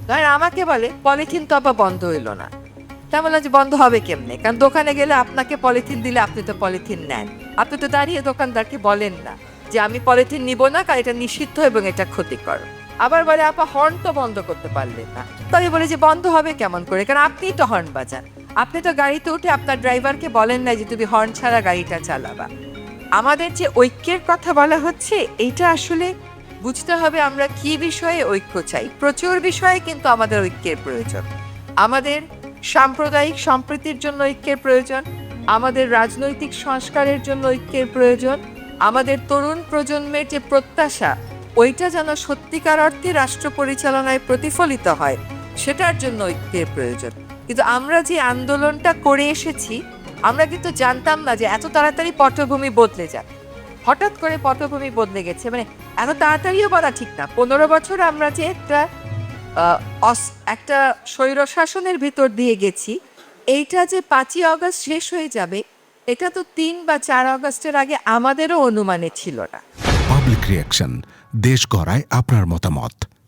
ধরেন আমাকে বলে পলিথিন তো আবার বন্ধ হইলো না। তা বললাম যে বন্ধ হবে কেমনে? কারণ দোকানে গেলে আপনাকে পলিথিন দিলে আপনি তো পলিথিন নেন। আপনি তো দাঁড়িয়ে দোকানদারকে বলেন না যে আমি পলিথিন নিব না কারণ এটা নিষিদ্ধ এবং এটা ক্ষতিকর। আবার বলে আপা হর্ন তো বন্ধ করতে পারলেন না। তো আমি বলি যে বন্ধ হবে কেমন করে? কারণ আপনিই তো হর্ন বাজান। আপনি তো গাড়িতে উঠে আপনার ড্রাইভারকে বলেন না যে তুমি হর্ন ছাড়া গাড়িটা চালাবা। আমাদের যে ঐক্যের কথা বলা হচ্ছে এইটা আসলে বুঝতে হবে আমরা কি বিষয়ে ঐক্য চাই। প্রচুর বিষয়ে কিন্তু আমাদের ঐক্যের প্রয়োজন। আমাদের সাম্প্রদায়িক সম্প্রীতির জন্য ঐক্যের প্রয়োজন, আমাদের রাজনৈতিক সংস্কারের জন্য ঐক্যের প্রয়োজন, আমাদের তরুণ প্রজন্মের যে প্রত্যাশা ওইটা যেন সত্যিকার অর্থে রাষ্ট্র পরিচালনায় প্রতিফলিত হয় সেটার জন্য ঐক্যের প্রয়োজন। কিন্তু আমরা যে আন্দোলনটা করে এসেছি আমরা কিন্তু জানতাম না যে এত তাড়াতাড়ি পটভূমি বদলে যাবে। হঠাৎ করে পটভূমি বদলে গেছে, মানে এত তাড়াতাড়িও বলা ঠিক না। 15 বছর আমরা যে একটা স্বৈরশাসনের ভিতর দিয়ে গেছি, এইটা যে 5ই অগস্ট শেষ হয়ে যাবে এটা তো 3 বা 4 অগস্টের আগে আমাদেরও অনুমানে ছিল না। পাবলিক রিয়াকশন, দেশ গড়ায় আপনার মতামত।